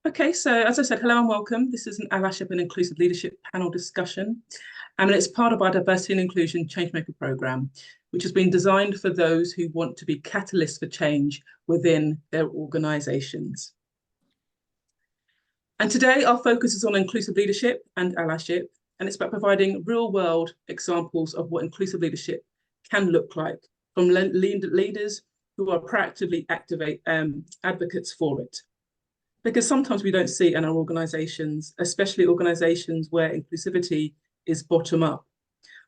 Okay, so as I said, hello and welcome. This is an Allyship and Inclusive Leadership panel discussion, and it's part of our Diversity and Inclusion Changemaker program, which has been designed for those who want to be catalysts for change within their organisations. And today our focus is on inclusive leadership and allyship, and it's about providing real-world examples of what inclusive leadership can look like from leaders who are proactively advocates for it. Because sometimes we don't see in our organisations, especially organisations where inclusivity is bottom up.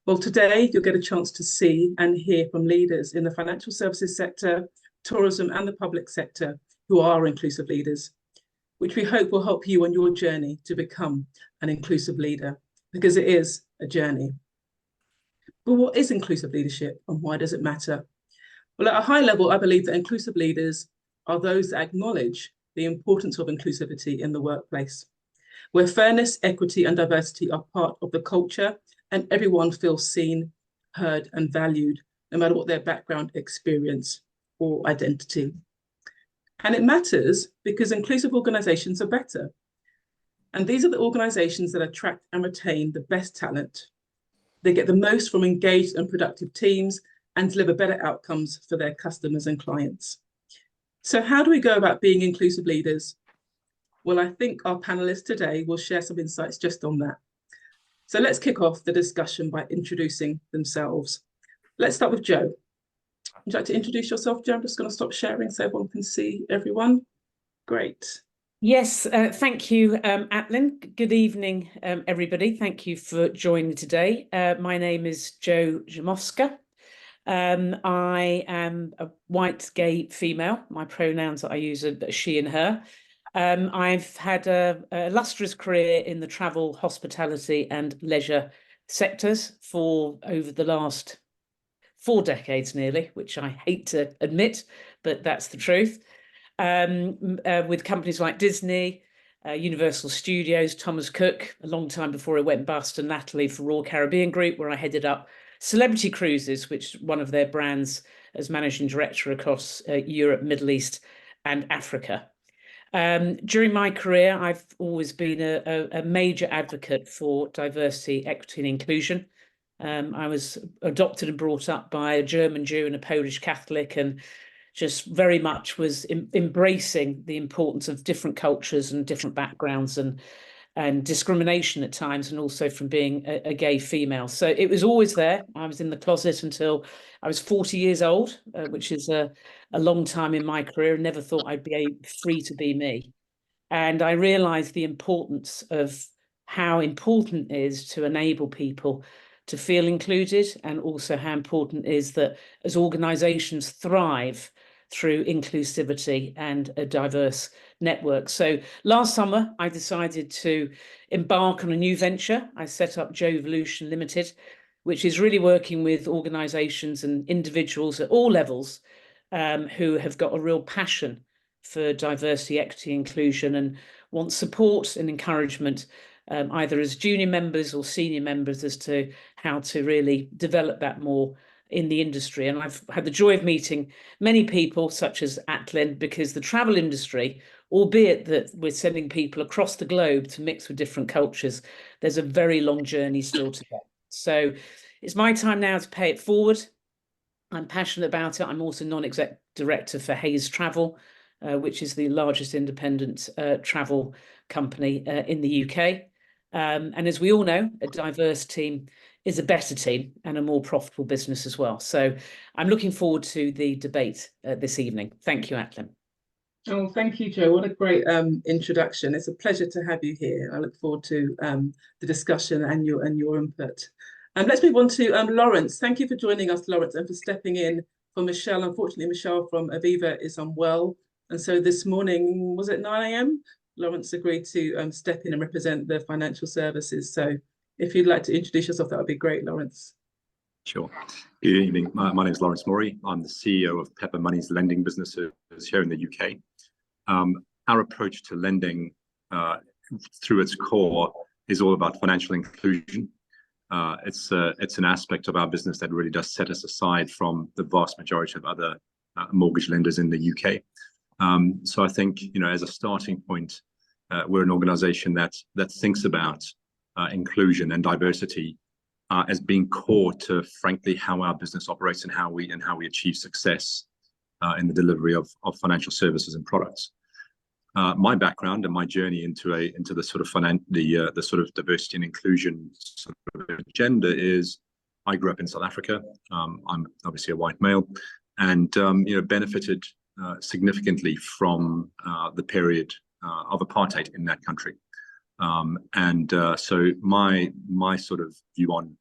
Well, today you'll get a chance to see and hear from leaders in the financial services sector, tourism and the public sector who are inclusive leaders, which we hope will help you on your journey to become an inclusive leader, because it is a journey. But what is inclusive leadership and why does it matter? Well, at a high level, I believe that inclusive leaders are those that acknowledge the importance of inclusivity in the workplace, where fairness, equity, and diversity are part of the culture and everyone feels seen, heard, and valued, no matter what their background, experience, or identity. And it matters because inclusive organizations are better. And these are the organizations that attract and retain the best talent. They get the most from engaged and productive teams and deliver better outcomes for their customers and clients. So how do we go about being inclusive leaders? Well, I think our panelists today will share some insights just on that. So let's kick off the discussion by introducing themselves. Let's start with Jo. Would you like to introduce yourself, Jo? I'm just going to stop sharing so everyone can see everyone. Great. Yes, thank you, Atlin. Good evening, everybody. Thank you for joining today. My name is Jo Rzymowska. I am a white gay female. My pronouns that I use are she and her. I've had a illustrious career in the travel, hospitality and leisure sectors for over the last 4 decades nearly, which I hate to admit, but that's the truth. With companies like Disney, Universal Studios, Thomas Cook, a long time before it went bust, and Natalie for Royal Caribbean Group, where I headed up Celebrity Cruises, which is one of their brands, as managing director across Europe, Middle East and Africa. During my career, I've always been a major advocate for diversity, equity and inclusion. I was adopted and brought up by a German Jew and a Polish Catholic, and just very much was embracing the importance of different cultures and different backgrounds and discrimination at times, and also from being a gay female. So it was always there. I was in the closet until I was 40 years old, which is a long time in my career, and never thought I'd be free to be me. And I realized the importance of how important it is to enable people to feel included, and also how important it is that as organizations thrive through inclusivity and a diverse network. So last summer, I decided to embark on a new venture. I set up Jovolution Limited, which is really working with organizations and individuals at all levels who have got a real passion for diversity, equity, inclusion, and want support and encouragement, either as junior members or senior members, as to how to really develop that more in the industry. And I've had the joy of meeting many people such as Atlin, because the travel industry, albeit that we're sending people across the globe to mix with different cultures, there's a very long journey still to go. So it's my time now to pay it forward. I'm passionate about it. I'm also non-exec director for Hayes Travel, which is the largest independent travel company in the UK. And as we all know, a diverse team is a better team and a more profitable business as well. So I'm looking forward to the debate this evening. Thank you, Atlin. Oh, thank you, Jo. What a great introduction. It's a pleasure to have you here. I look forward to the discussion and your input. Let's move on to Laurence. Thank you for joining us, Laurence, and for stepping in for Michelle. Unfortunately, Michelle from Aviva is unwell. And so this morning, was it 9 a.m? Laurence agreed to step in and represent the financial services. So if you'd like to introduce yourself, that would be great, Laurence. Sure. Good evening. My name is Laurence Morey. I'm the CEO of Pepper Money's lending businesses here in the UK. Our approach to lending through its core is all about financial inclusion. It's an aspect of our business that really does set us aside from the vast majority of other mortgage lenders in the UK. So I think, as a starting point, we're an organization that thinks about inclusion and diversity as being core to, frankly, how our business operates and how we achieve success in the delivery of financial services and products. My background and my journey into the sort of diversity and inclusion sort of agenda is, I grew up in South Africa. I'm obviously a white male, and benefited significantly from the period of apartheid in that country. So my sort of view on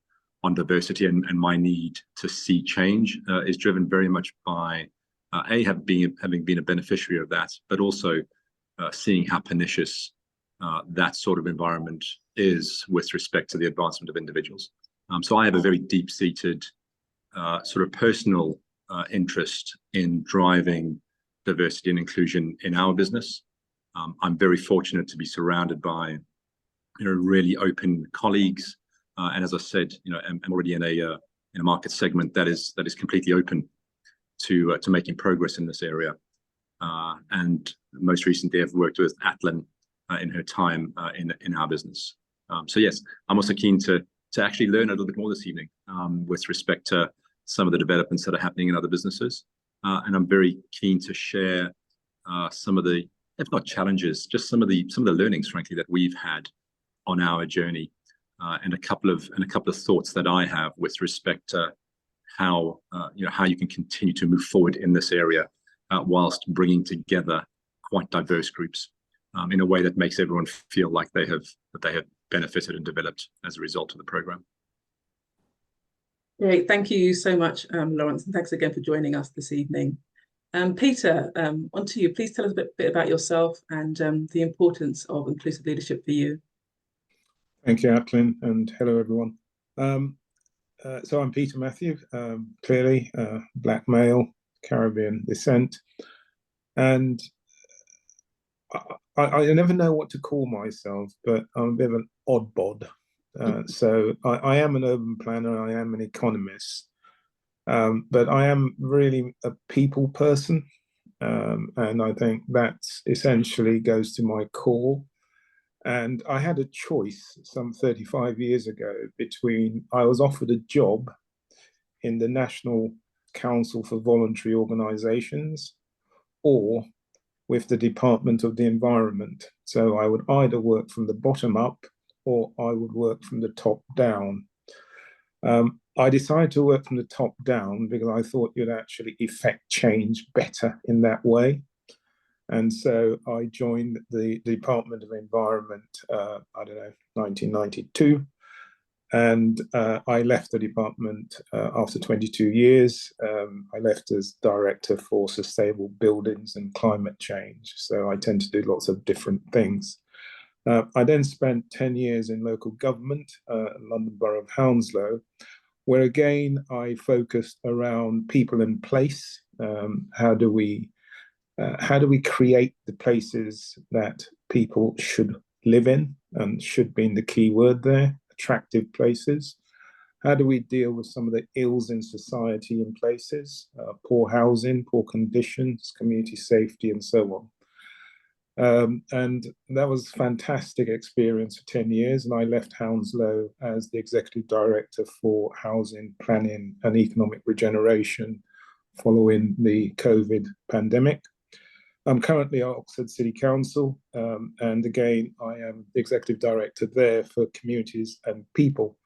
diversity and my need to see change is driven very much by having been a beneficiary of that, but also seeing how pernicious that sort of environment is with respect to the advancement of individuals. So I have a very deep-seated sort of personal interest in driving diversity and inclusion in our business. I'm very fortunate to be surrounded by really open colleagues, and as I said, I'm already in a market segment that is completely open to making progress in this area. And most recently, I've worked with Atlin in her time in our business. So yes, I'm also keen to actually learn a little bit more this evening with respect to some of the developments that are happening in other businesses, and I'm very keen to share some of the, if not challenges, just some of the learnings, frankly, that we've had on our journey, and a couple of thoughts that I have with respect to how you can continue to move forward in this area whilst bringing together quite diverse groups in a way that makes everyone feel like they have benefited and developed as a result of the program. Great, thank you so much, Laurence, and thanks again for joining us this evening. Peter, on to you. Please tell us a bit about yourself and the importance of inclusive leadership for you. Thank you, Atlin, and hello, everyone. So I'm Peter Matthew, clearly black male, Caribbean descent, and I never know what to call myself, but I'm a bit of an odd bod. So I am an urban planner, I am an economist, but I am really a people person, and I think that essentially goes to my core. And I had a choice some 35 years ago between, I was offered a job in the National Council for Voluntary Organisations or with the Department of the Environment. So I would either work from the bottom up or I would work from the top down. I decided to work from the top down because I thought you'd actually effect change better in that way. And so I joined the Department of Environment, 1992. And I left the department after 22 years. I left as Director for Sustainable Buildings and Climate Change. So I tend to do lots of different things. I then spent 10 years in local government, London Borough of Hounslow, where again, I focused around people and place. How do we create the places that people should live in, and should be the key word there, attractive places? How do we deal with some of the ills in society in places, poor housing, poor conditions, community safety, and so on? And that was a fantastic experience for 10 years. And I left Hounslow as the Executive Director for Housing, Planning and Economic Regeneration following the COVID pandemic. I'm currently at Oxford City Council, and again, I am the Executive Director there for Communities and People.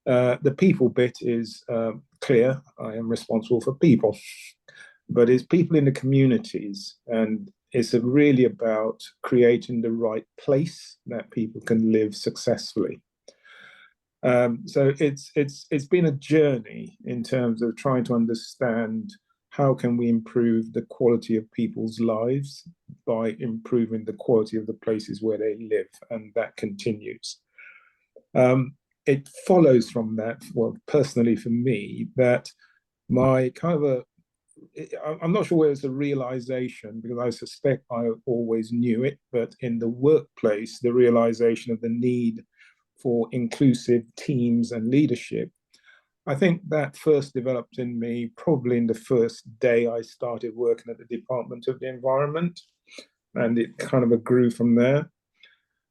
The people bit is clear. I am responsible for people, but it's people in the communities, and it's really about creating the right place that people can live successfully. So it's been a journey in terms of trying to understand how can we improve the quality of people's lives by improving the quality of the places where they live, and that continues. It follows from that, well, personally for me, that my kind of I'm not sure whether it's a realization, because I suspect I always knew it, but in the workplace, the realization of the need for inclusive teams and leadership, I think that first developed in me probably in the first day I started working at the Department of the Environment, and it kind of grew from there.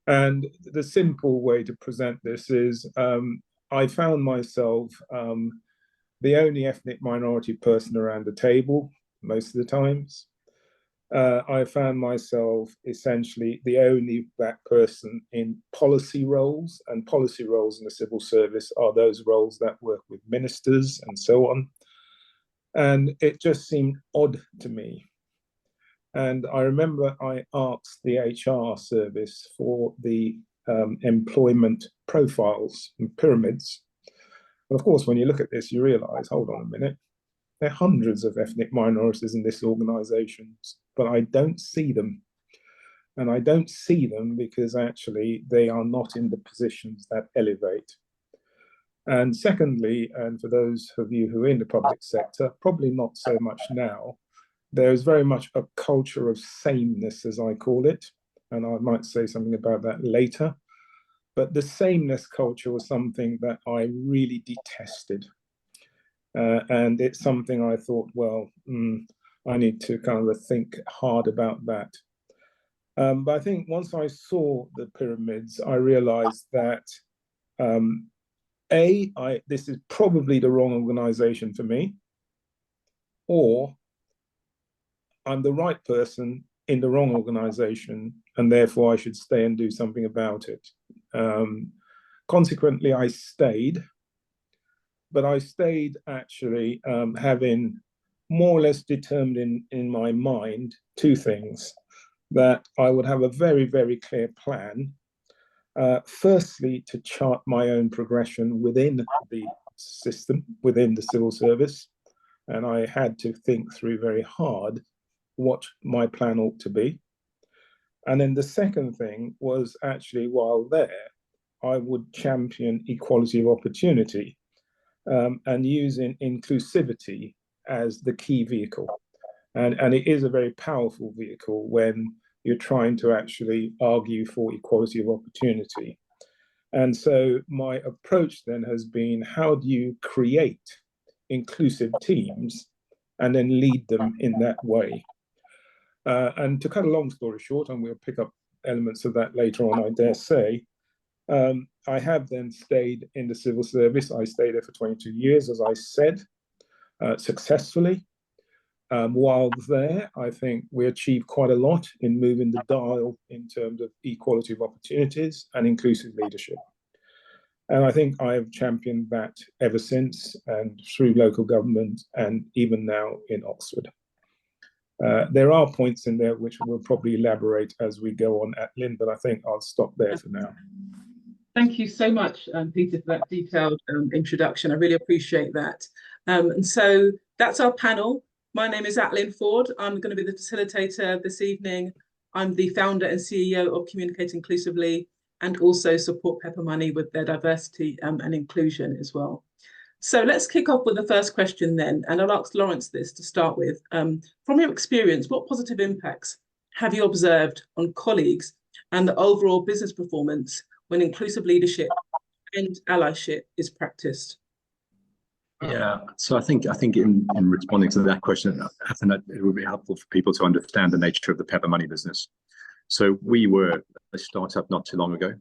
And the simple way to present this is I found myself the only ethnic minority person around the table most of the times. I found myself essentially the only Black person in policy roles, and policy roles in the civil service are those roles that work with ministers and so on. And it just seemed odd to me. And I remember I asked the HR service for the employment profiles and pyramids. And of course, when you look at this, you realize, hold on a minute, there are hundreds of ethnic minorities in this organization, but I don't see them. And I don't see them because actually they are not in the positions that elevate. And secondly, and for those of you who are in the public sector, probably not so much now, there is very much a culture of sameness, as I call it. And I might say something about that later. But the sameness culture was something that I really detested. And it's something I thought, well, I need to kind of think hard about that. But I think once I saw the pyramids, I realized that this is probably the wrong organization for me, or I'm the right person in the wrong organization, and therefore I should stay and do something about it. Consequently, I stayed, but I stayed actually having more or less determined in my mind two things: that I would have a very, very clear plan. Firstly, to chart my own progression within the system, within the civil service. And I had to think through very hard what my plan ought to be. And then the second thing was actually, while there, I would champion equality of opportunity and using inclusivity as the key vehicle. And it is a very powerful vehicle when you're trying to actually argue for equality of opportunity. And so my approach then has been, how do you create inclusive teams and then lead them in that way? And to cut a long story short, and we'll pick up elements of that later on, I dare say, I have then stayed in the civil service. I stayed there for 22 years, as I said, successfully. While there, I think we achieved quite a lot in moving the dial in terms of equality of opportunities and inclusive leadership. And I think I have championed that ever since, and through local government and even now in Oxford. There are points in there which we'll probably elaborate as we go on, Lynn, but I think I'll stop there for now. Thank you so much, Peter, for that detailed introduction. I really appreciate that. And so that's our panel. My name is Lynn Ford. I'm going to be the facilitator this evening. I'm the founder and CEO of Communicate Inclusively, and also support Pepper Money with their diversity and inclusion as well. So let's kick off with the first question then, and I'll ask Laurence this to start with. From your experience, what positive impacts have you observed on colleagues and the overall business performance when inclusive leadership and allyship is practiced? Yeah, so I think in responding to that question, I think that it would be helpful for people to understand the nature of the Pepper Money business. So we were a startup not too long ago,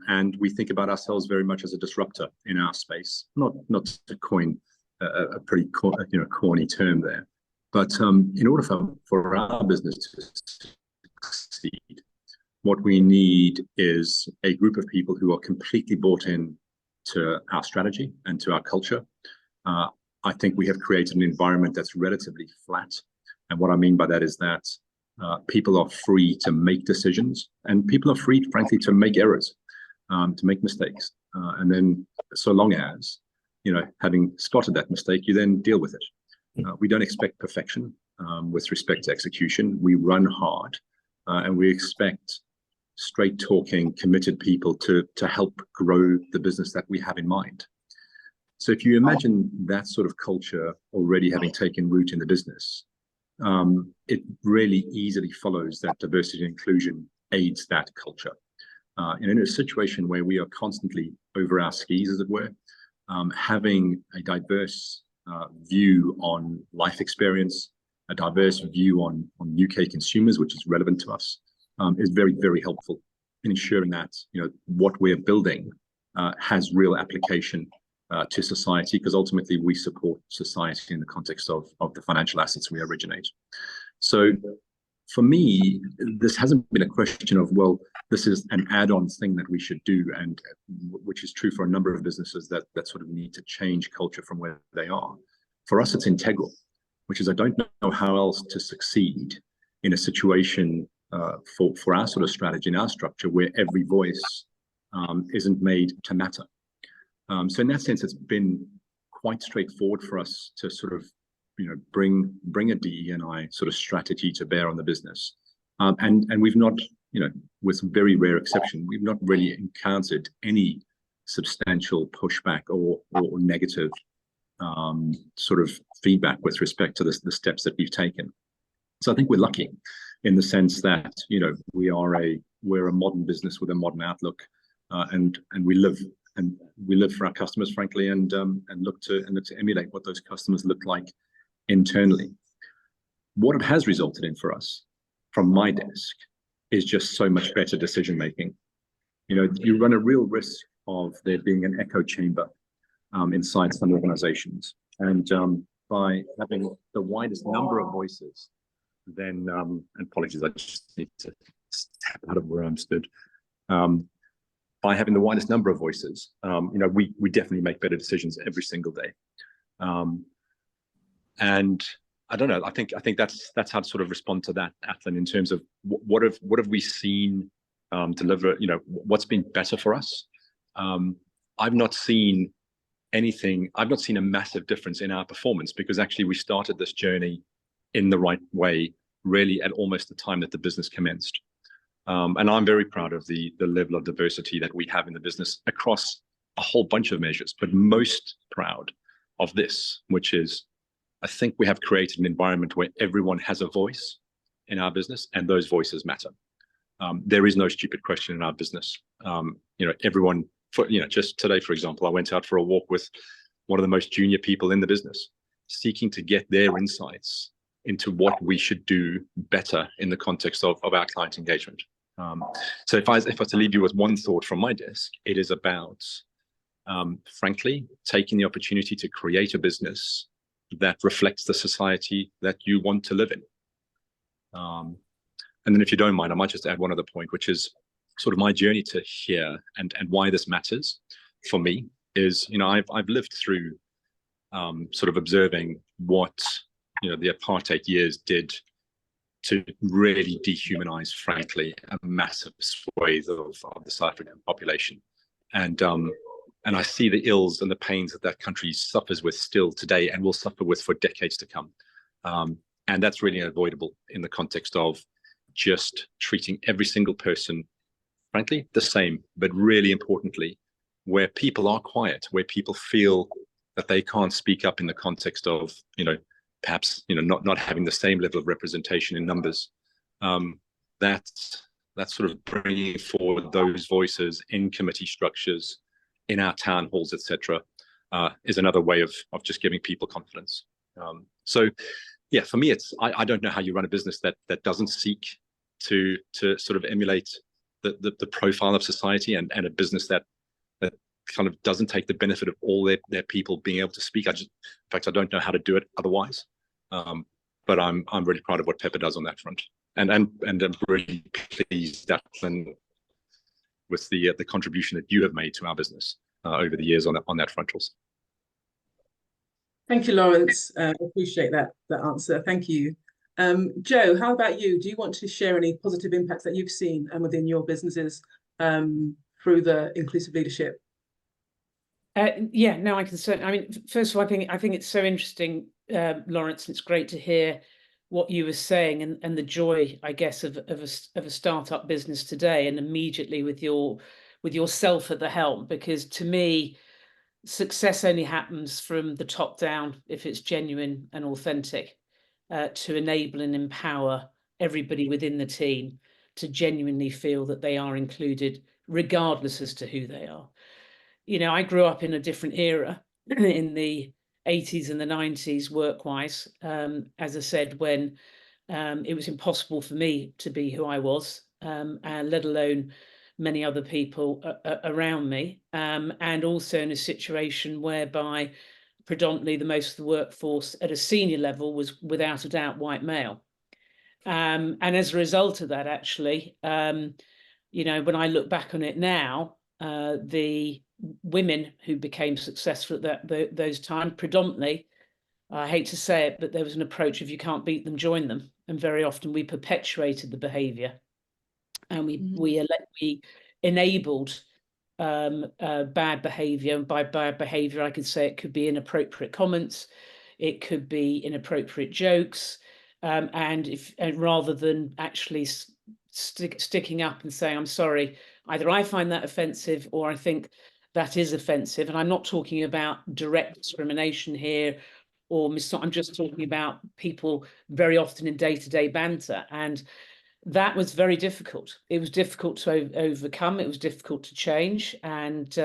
and we think about ourselves very much as a disruptor in our space. Not to coin a pretty corny term there, but in order for our business to succeed, what we need is a group of people who are completely bought in to our strategy and to our culture. I think we have created an environment that's relatively flat. And what I mean by that is that people are free to make decisions, and people are free, frankly, to make errors, to make mistakes. And then so long as, having spotted that mistake, you then deal with it. We don't expect perfection with respect to execution. We run hard, and we expect straight talking, committed people to help grow the business that we have in mind. So if you imagine that sort of culture already having taken root in the business, it really easily follows that diversity and inclusion aids that culture. And in a situation where we are constantly over our skis, as it were, having a diverse view on life experience, a diverse view on UK consumers, which is relevant to us, is very, very helpful, ensuring that what we're building has real application to society, because ultimately we support society in the context of the financial assets we originate. So for me, this hasn't been a question of, well, this is an add-on thing that we should do, and which is true for a number of businesses that sort of need to change culture from where they are. For us, it's integral, which is I don't know how else to succeed in a situation for our sort of strategy and our structure where every voice isn't made to matter. So in that sense, it's been quite straightforward for us to sort of bring a DE&I sort of strategy to bear on the business, and we've not, with very rare exception, we've not really encountered any substantial pushback or negative sort of feedback with respect to the steps that we've taken. So I think we're lucky in the sense that we're a modern business with a modern outlook, and we live for our customers, frankly, and look to emulate what those customers look like internally. What it has resulted in for us, from my desk, is just so much better decision making. You run a real risk of there being an echo chamber inside some organizations, and by having the widest number of voices, then and apologies, I just need to step out of where I'm stood. By having the widest number of voices, we definitely make better decisions every single day. And I don't know, I think that's how to sort of respond to that, Athlin, in terms of what have we seen deliver, what's been better for us. I've not seen a massive difference in our performance, because actually we started this journey in the right way, really at almost the time that the business commenced. And I'm very proud of the level of diversity that we have in the business across a whole bunch of measures, but most proud of this, which is, I think we have created an environment where everyone has a voice in our business, and those voices matter. There is no stupid question in our business. Everyone, just today, for example, I went out for a walk with one of the most junior people in the business, seeking to get their insights into what we should do better in the context of our client engagement. So if I was to leave you with one thought from my desk, it is about, frankly, taking the opportunity to create a business that reflects the society that you want to live in. And then, if you don't mind, I might just add one other point, which is sort of my journey to here, and why this matters for me is, I've lived through sort of observing what the apartheid years did to really dehumanize, frankly, a massive swathe of the South African population. And I see the ills and the pains that country suffers with still today, and will suffer with for decades to come. And that's really unavoidable in the context of just treating every single person, frankly, the same, but really importantly, where people are quiet, where people feel that they can't speak up in the context of, perhaps, not having the same level of representation in numbers. That's sort of bringing forward those voices in committee structures, in our town halls, etc., is another way of just giving people confidence. So, yeah, for me, it's I don't know how you run a business that doesn't seek to sort of emulate the profile of society, and a business that kind of doesn't take the benefit of all their people being able to speak. In fact, I don't know how to do it otherwise. But I'm really proud of what Pepper does on that front, and I'm really pleased that with the contribution that you have made to our business over the years on that front also. Thank you, Laurence. I appreciate that answer. Thank you. Joe, how about you? Do you want to share any positive impacts that you've seen within your businesses through the inclusive leadership? Yeah, no, I can certainly. I mean, first of all, I think it's so interesting, Laurence. It's great to hear what you were saying, and the joy, I guess, of a startup business today, and immediately with yourself at the helm. Because to me, success only happens from the top down if it's genuine and authentic, to enable and empower everybody within the team to genuinely feel that they are included, regardless as to who they are. I grew up in a different era in the 80s and the 90s work-wise, as I said, when it was impossible for me to be who I was, let alone many other people around me, and also in a situation whereby predominantly the most of the workforce at a senior level was without a doubt white male. And as a result of that, actually, you know, when I look back on it now, the women who became successful at those times, predominantly, I hate to say it, but there was an approach of you can't beat them, join them. And very often we perpetuated the behaviour, and we enabled bad behaviour. And by bad behaviour, I could say it could be inappropriate comments, it could be inappropriate jokes, and rather than actually sticking up and saying, I'm sorry, either I find that offensive or I think that is offensive. And I'm not talking about direct discrimination here, or I'm just talking about people very often in day-to-day banter. And that was very difficult. It was difficult to overcome. It was difficult to change. And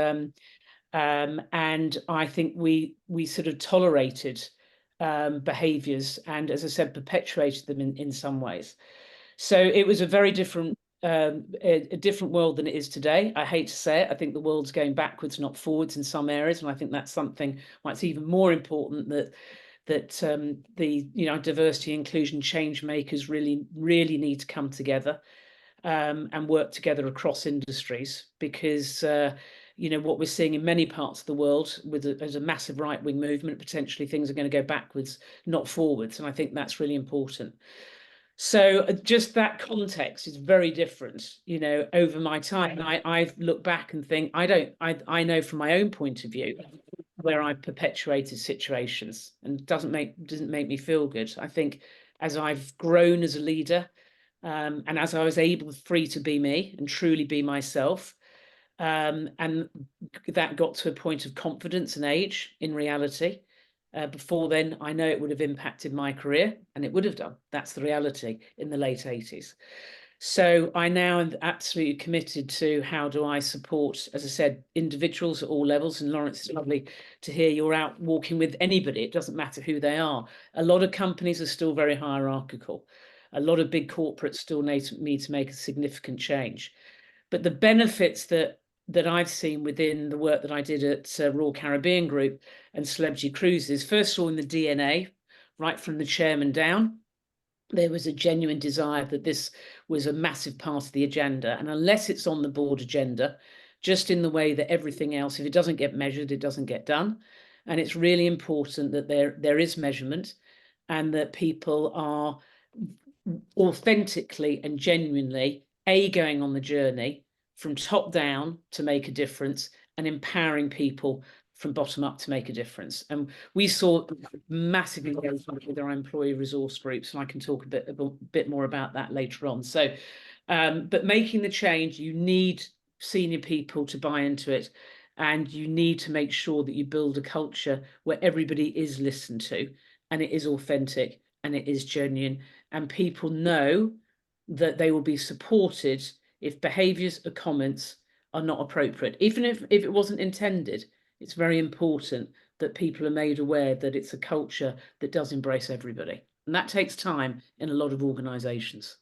I think we sort of tolerated behaviours and, as I said, perpetuated them in some ways. So it was a very different a different world than it is today. I hate to say it. I think the world's going backwards, not forwards in some areas, and I think that's something why it's even more important that the diversity, inclusion, change makers really need to come together and work together across industries, because what we're seeing in many parts of the world as a massive right-wing movement, potentially things are going to go backwards, not forwards, and I think that's really important. So just that context is very different, over my time. I look back and think, I know from my own point of view where I perpetuated situations, and doesn't make me feel good. I think as I've grown as a leader, and as I was free to be me and truly be myself, and that got to a point of confidence and age in reality. Before then, I know it would have impacted my career, and it would have done. That's the reality in the late 80s. So I now am absolutely committed to how do I support, as I said, individuals at all levels. And Laurence, it's lovely to hear you're out walking with anybody. It doesn't matter who they are. A lot of companies are still very hierarchical. A lot of big corporates still need to make a significant change. But the benefits that I've seen within the work that I did at Royal Caribbean Group and Celebrity Cruises, first of all in the DNA, right from the chairman down, there was a genuine desire that this was a massive part of the agenda. And unless it's on the board agenda, just in the way that everything else, if it doesn't get measured, it doesn't get done. And it's really important that there is measurement, and that people are authentically and genuinely going on the journey from top down to make a difference, and empowering people from bottom up to make a difference. And we saw massive engagement with our employee resource groups, and I can talk a bit more about that later on. So, but making the change, you need senior people to buy into it, and you need to make sure that you build a culture where everybody is listened to, and it is authentic, and it is genuine, and people know that they will be supported if behaviours or comments are not appropriate. Even if it wasn't intended, it's very important that people are made aware that it's a culture that does embrace everybody. And that takes time in a lot of organisations.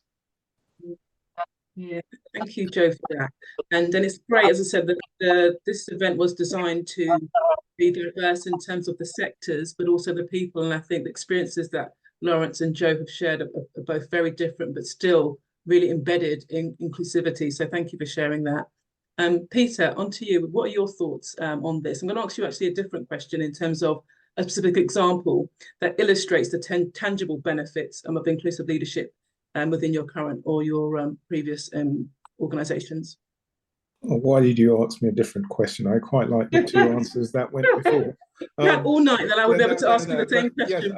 Yeah, thank you, Jo, for that. And then it's great, as I said, that this event was designed to be diverse in terms of the sectors, but also the people. And I think the experiences that Laurence and Jo have shared are both very different, but still really embedded in inclusivity. So thank you for sharing that. Peter, on to you. What are your thoughts on this? I'm going to ask you actually a different question in terms of a specific example that illustrates the tangible benefits of inclusive leadership within your current or your previous organisations. Well, why did you ask me a different question? I quite like the two answers that went before. All night, then I will be able to ask you the same question,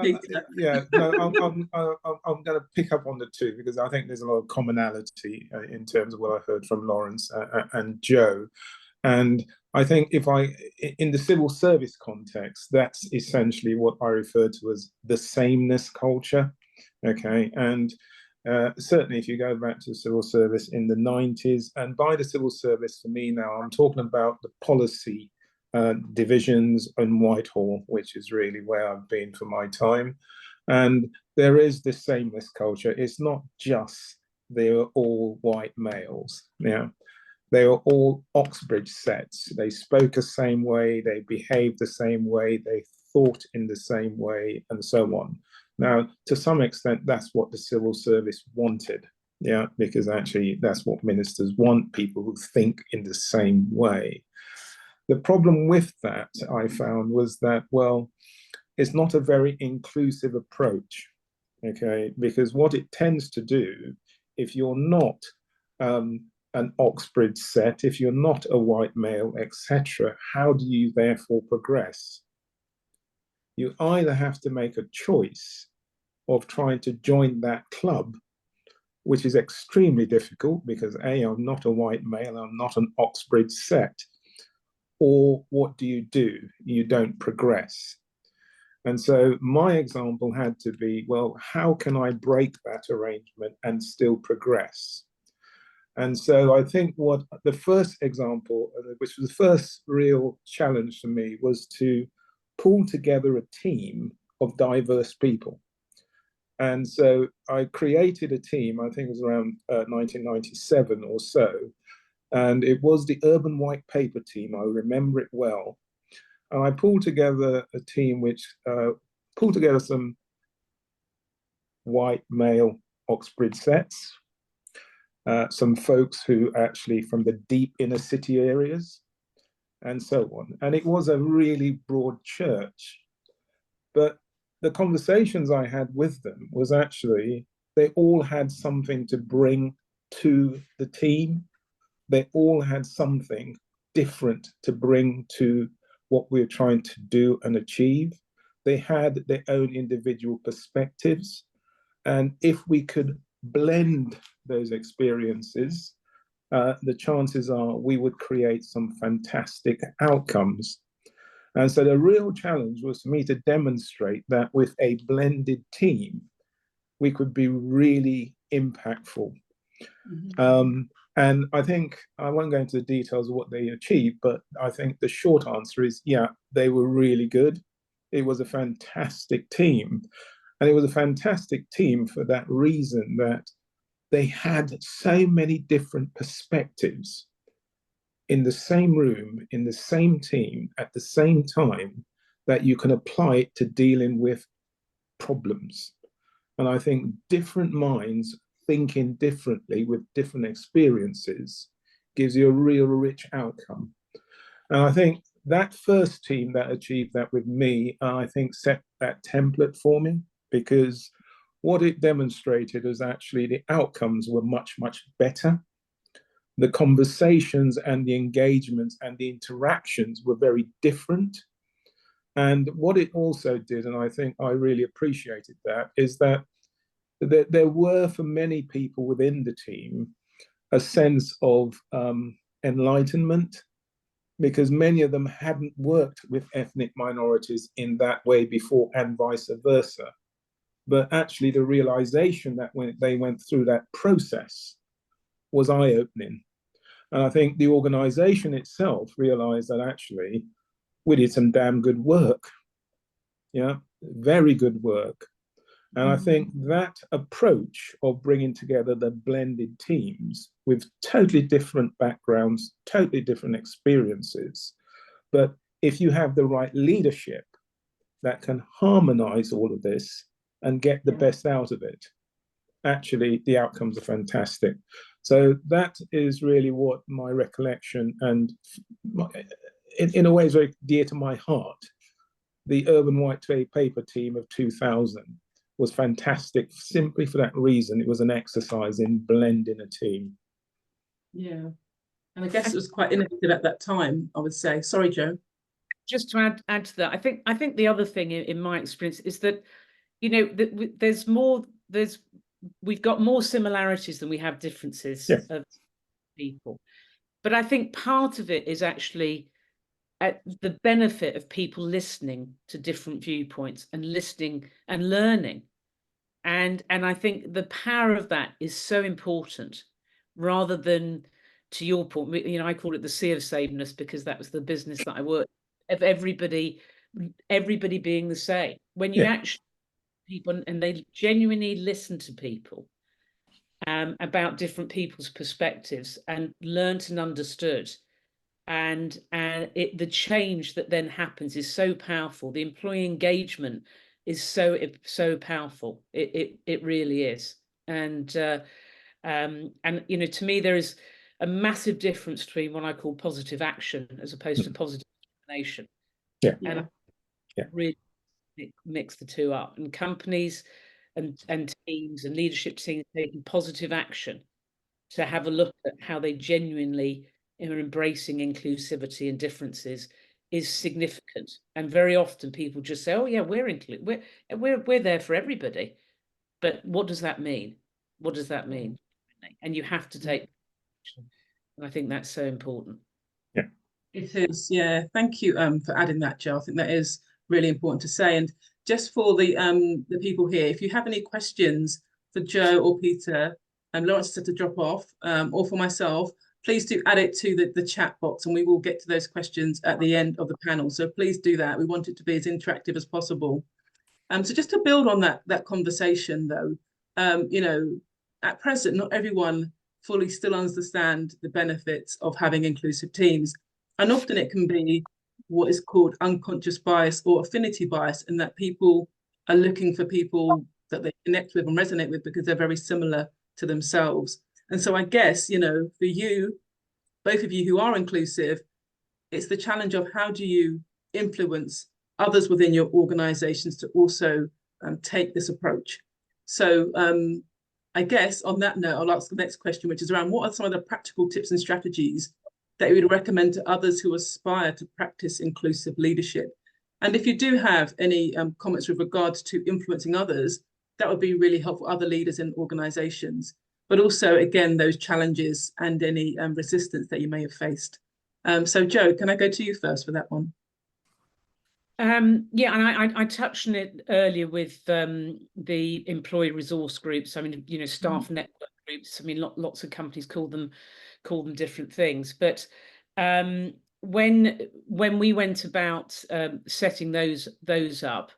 yes, Peter. I'm going to pick up on the two, because I think there's a lot of commonality in terms of what I heard from Laurence and Jo. And I think in the civil service context, that's essentially what I refer to as the sameness culture. Okay, and certainly if you go back to the civil service in the 90s, and by the civil service for me now, I'm talking about the policy divisions in Whitehall, which is really where I've been for my time. And there is this sameness culture. It's not just they're all white males. Yeah. They were all Oxbridge sets. They spoke the same way, they behaved the same way, they thought in the same way, and so on. Now, to some extent, that's what the civil service wanted, yeah, because actually that's what ministers want, people who think in the same way. The problem with that, I found, was that, well, it's not a very inclusive approach, okay, because what it tends to do, if you're not an Oxbridge set, if you're not a white male, etc., how do you therefore progress? You either have to make a choice of trying to join that club, which is extremely difficult because A, I'm not a white male, I'm not an Oxbridge set, or what do? You don't progress. And so my example had to be, well, how can I break that arrangement and still progress? And so I think what the first example, which was the first real challenge for me, was to pull together a team of diverse people. And so I created a team, I think it was around 1997 or so, and it was the Urban White Paper team. I remember it well. And I pulled together a team which pulled together some white male Oxbridge sets, some folks who actually from the deep inner city areas, and so on. And it was a really broad church. But the conversations I had with them was actually, they all had something to bring to the team. They all had something different to bring to what we're trying to do and achieve. They had their own individual perspectives. And if we could blend those experiences, the chances are we would create some fantastic outcomes. And so the real challenge was for me to demonstrate that with a blended team, we could be really impactful. Mm-hmm. And I think, I won't go into the details of what they achieved, but I think the short answer is, yeah, they were really good. It was a fantastic team. And it was a fantastic team for that reason, that they had so many different perspectives in the same room, in the same team, at the same time, that you can apply it to dealing with problems. And I think different minds thinking differently with different experiences gives you a real rich outcome. And I think that first team that achieved that with me, I think set that template for me, because what it demonstrated is actually the outcomes were much, much better. The conversations and the engagements and the interactions were very different. And what it also did, and I think I really appreciated that, is that there were, for many people within the team, a sense of enlightenment, because many of them hadn't worked with ethnic minorities in that way before, and vice versa. But actually the realization that when they went through that process was eye-opening. And I think the organization itself realized that actually we did some damn good work. Yeah, very good work. And I think that approach of bringing together the blended teams with totally different backgrounds, totally different experiences, but if you have the right leadership that can harmonize all of this and get the best out of it, actually the outcomes are fantastic. So that is really what my recollection, and in a way is very dear to my heart. The Urban White Paper team of 2000 was fantastic simply for that reason. It was an exercise in blending a team. Yeah, and I guess it was quite innovative at that time, I would say. Sorry, Jo. Just to add to that, I think the other thing in my experience is that, you know, we've got more similarities than we have differences of people. But I think part of it is actually the benefit of people listening to different viewpoints and listening and learning. And I think the power of that is so important, rather than, to your point, you know, I call it the sea of sameness, because that was the business that I worked, of everybody being the same. When you actually people and they genuinely listen to people, about different people's perspectives and learnt and understood. And the change that then happens is so powerful. The employee engagement is so powerful. It really is. And you know, to me, there is a massive difference between what I call positive action as opposed to positive discrimination. Yeah. And Yeah. really mix the two up. And companies and teams and leadership teams taking positive action to have a look at how they genuinely are embracing inclusivity and differences is significant. And very often people just say, "Oh yeah, we're there for everybody," but what does that mean? What does that mean? And you have to take action. And I think that's so important. Yeah, it is. Yeah, thank you for adding that, Joe. I think that is really important to say. And just for the people here, if you have any questions for Joe or Peter, and Laurence had to drop off, or for myself, please do add it to the chat box, and we will get to those questions at the end of the panel. So please do that. We want it to be as interactive as possible. So just to build on that conversation, though, you know, at present, not everyone fully still understand the benefits of having inclusive teams, and often it can be what is called unconscious bias or affinity bias, in that people are looking for people that they connect with and resonate with because they're very similar to themselves. And so I guess, you know, for you, both of you who are inclusive, it's the challenge of how do you influence others within your organizations to also take this approach. So I guess on that note, I'll ask the next question, which is around what are some of the practical tips and strategies that you would recommend to others who aspire to practice inclusive leadership? And if you do have any comments with regards to influencing others, that would be really helpful, other leaders in organizations, but also, again, those challenges and any resistance that you may have faced. So Joe, can I go to you first for that one? Yeah, and I touched on it earlier with the employee resource groups. I mean, you know, staff network groups. I mean, lots of companies call them different things. But when we went about setting those up,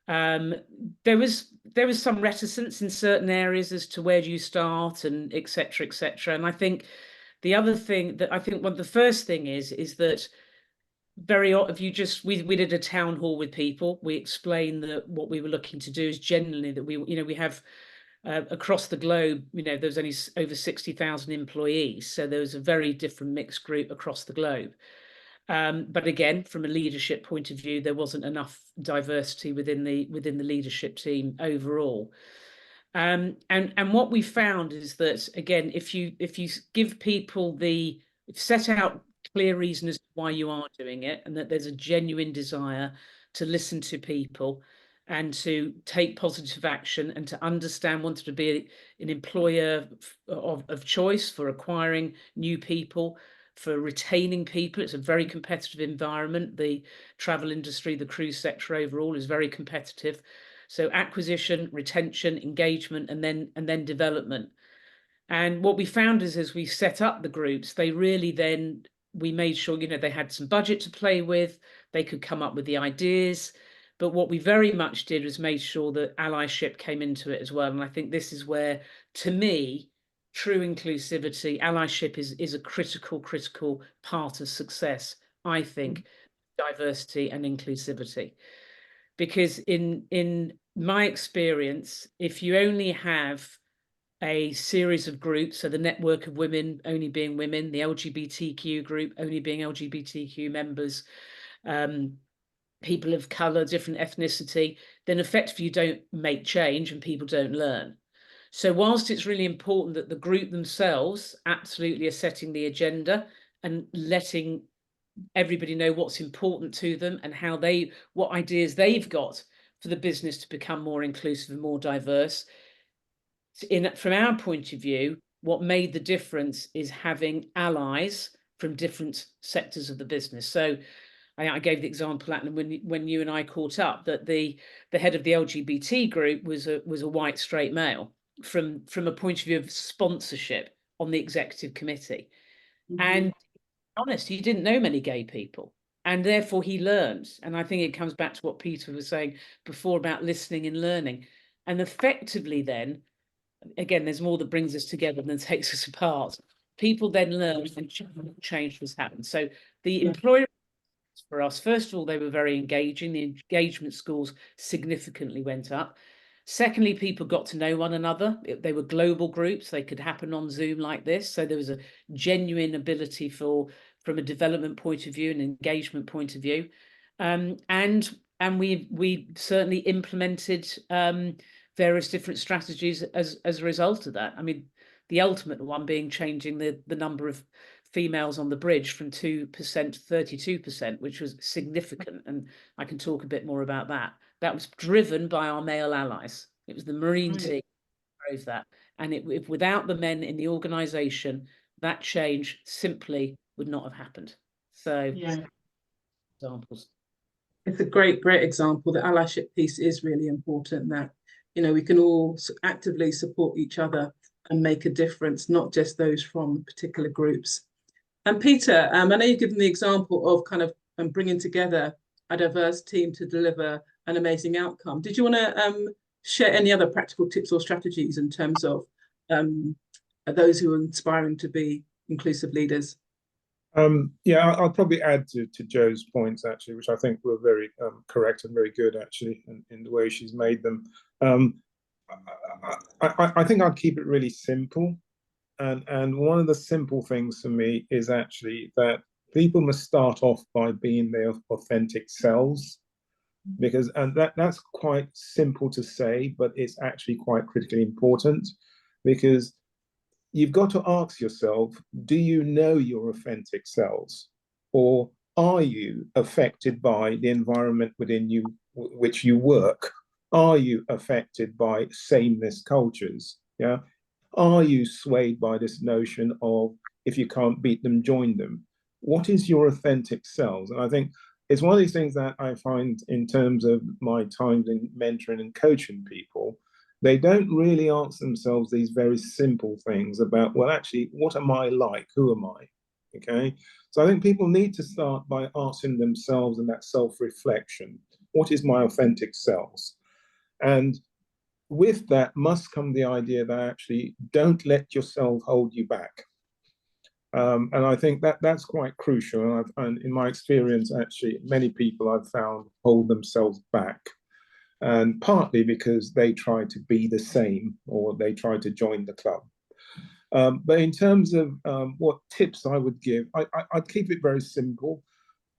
there was some reticence in certain areas as to where do you start and et cetera, et cetera. And I think the other thing that I think the first thing is that if you just we did a town hall with people, we explained that what we were looking to do is genuinely that we have across the globe, you know, there's only over 60,000 employees, so there was a very different mixed group across the globe. But again, from a leadership point of view, there wasn't enough diversity within the leadership team overall. And what we found is that, again, if you give people set out clear reason as to why you are doing it, and that there's a genuine desire to listen to people and to take positive action and to understand, wanted to be an employer of choice for acquiring new people, for retaining people. It's a very competitive environment. The travel industry, the cruise sector overall is very competitive. So acquisition, retention, engagement, and then development. And what we found is as we set up the groups, they really then, we made sure, you know, they had some budget to play with, they could come up with the ideas. But what we very much did was made sure that allyship came into it as well. And I think this is where, to me, true inclusivity, allyship is a critical part of success, I think, diversity and inclusivity. Because in my experience, if you only have a series of groups, so the network of women only being women, the LGBTQ group only being LGBTQ members, people of color, different ethnicity, then effectively you don't make change and people don't learn. So whilst it's really important that the group themselves absolutely are setting the agenda and letting everybody know what's important to them and what ideas they've got for the business to become more inclusive and more diverse. From our point of view, what made the difference is having allies from different sectors of the business. So I gave the example, Atlan, when you and I caught up, that the head of the LGBT group was a white straight male from a point of view of sponsorship on the executive committee. And honest, he didn't know many gay people, and therefore he learned. And I think it comes back to what Peter was saying before about listening and learning. And effectively then, again, there's more that brings us together than takes us apart. People then learn and change was happened. So the employer for us, first of all, they were very engaging. The engagement scores significantly went up. Secondly, people got to know one another. They were global groups. They could happen on Zoom like this. So there was a genuine ability from a development point of view and engagement point of view. And we certainly implemented various different strategies as a result of that. I mean, the ultimate one being changing the number of females on the bridge from 2% to 32%, which was significant. And I can talk a bit more about that. That was driven by our male allies. It was the Marine team that drove that. And if without the men in the organisation, that change simply would not have happened. So, examples. It's a great example. The allyship piece is really important, that, you know, we can all actively support each other and make a difference, not just those from particular groups. And Peter, I know you've given the example of kind of bringing together a diverse team to deliver an amazing outcome. Did you want to share any other practical tips or strategies in terms of those who are inspiring to be inclusive leaders? Yeah, I'll probably add to Jo's points, actually, which I think were very correct and very good, actually, in the way she's made them. I think I'd keep it really simple. And one of the simple things for me is actually that people must start off by being their authentic selves, because that's quite simple to say, but it's actually quite critically important, because you've got to ask yourself, do you know your authentic selves, or are you affected by the environment within you which you work? Are you affected by sameness cultures? Yeah. Are you swayed by this notion of if you can't beat them, join them? What is your authentic selves? And I think it's one of these things that I find in terms of my time in mentoring and coaching people. They don't really ask themselves these very simple things about, well, actually, what am I like? Who am I? Okay. So I think people need to start by asking themselves in that self-reflection, what is my authentic selves? And with that must come the idea that actually don't let yourself hold you back. And I think that's quite crucial. And in my experience, actually, many people I've found hold themselves back. And partly because they try to be the same, or they try to join the club. But in terms of what tips I would give, I'd keep it very simple.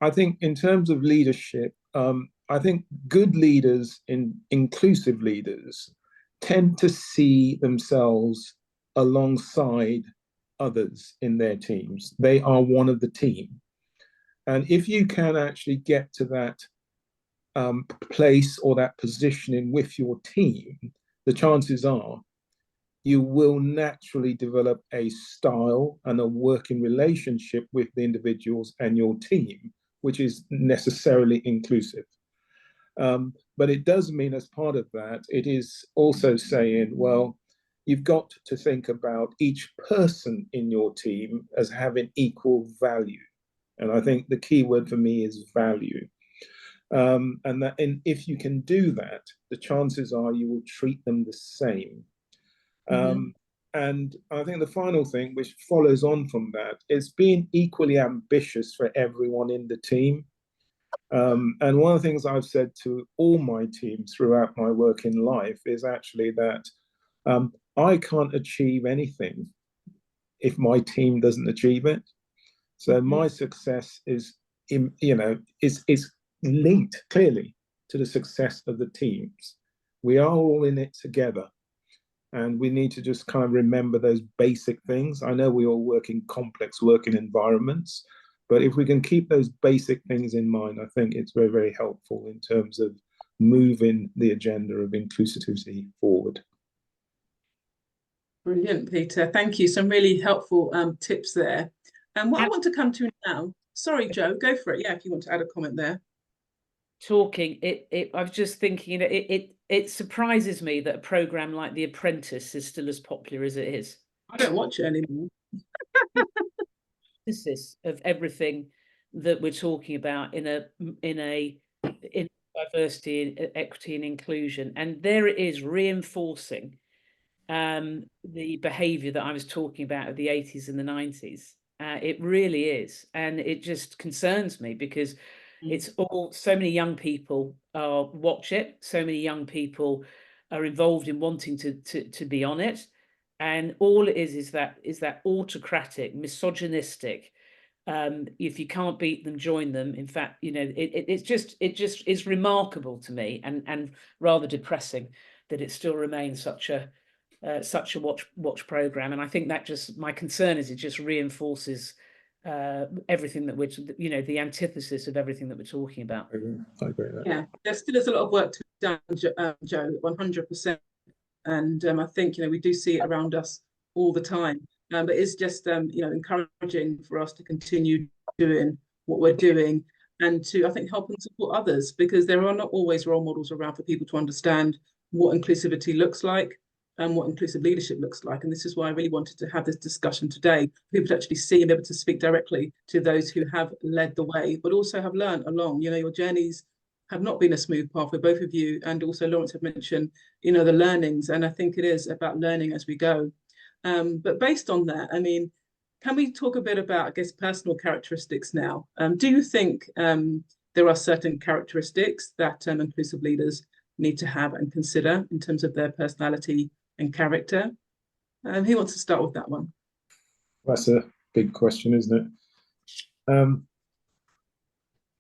I think in terms of leadership, I think good leaders, inclusive leaders, tend to see themselves alongside others in their teams. They are one of the team. And if you can actually get to that place or that positioning with your team, the chances are you will naturally develop a style and a working relationship with the individuals and your team, which is necessarily inclusive. But it does mean, as part of that, it is also saying, well, you've got to think about each person in your team as having equal value. And I think the key word for me is value. And if you can do that, the chances are you will treat them the same. And I think the final thing, which follows on from that, is being equally ambitious for everyone in the team. And one of the things I've said to all my teams throughout my working life is actually that I can't achieve anything if my team doesn't achieve it. So my success is linked clearly to the success of the teams. We are all in it together. And we need to just kind of remember those basic things. I know we all work in complex working environments, but if we can keep those basic things in mind, I think it's very, very helpful in terms of moving the agenda of inclusivity forward. Brilliant, Peter. Thank you. Some really helpful tips there. And what I want to come to now, sorry, Jo, go for it. Yeah, if you want to add a comment there. Talking, I was just thinking, it surprises me that a program like The Apprentice is still as popular as it is. I don't watch it anymore. Of everything that we're talking about in diversity, equity, and inclusion, and there it is reinforcing the behaviour that I was talking about of the 80s and the 90s. It really is, and it just concerns me because it's all, so many young people watch it, so many young people are involved in wanting to be on it, and all it is that autocratic, misogynistic. If you can't beat them, join them. In fact, you know, it just is remarkable to me, and rather depressing that it still remains such a watch program. And I think that just, my concern is it just reinforces everything that we're, you know, the antithesis of everything that we're talking about. I agree with that. Yeah, there still is a lot of work to be done, Joe, 100%. And I think, you know, we do see it around us all the time. But it's just, you know, encouraging for us to continue doing what we're doing, and to, I think, help and support others, because there are not always role models around for people to understand what inclusivity looks like and what inclusive leadership looks like. And this is why I really wanted to have this discussion today, people to actually see and be able to speak directly to those who have led the way, but also have learned along. You know, your journeys have not been a smooth path with both of you, and also Laurence had mentioned, you know, the learnings, and I think it is about learning as we go. But based on that, I mean, can we talk a bit about, I guess, personal characteristics now? Do you think there are certain characteristics that inclusive leaders need to have and consider in terms of their personality and character? Who wants to start with that one? That's a big question, isn't it?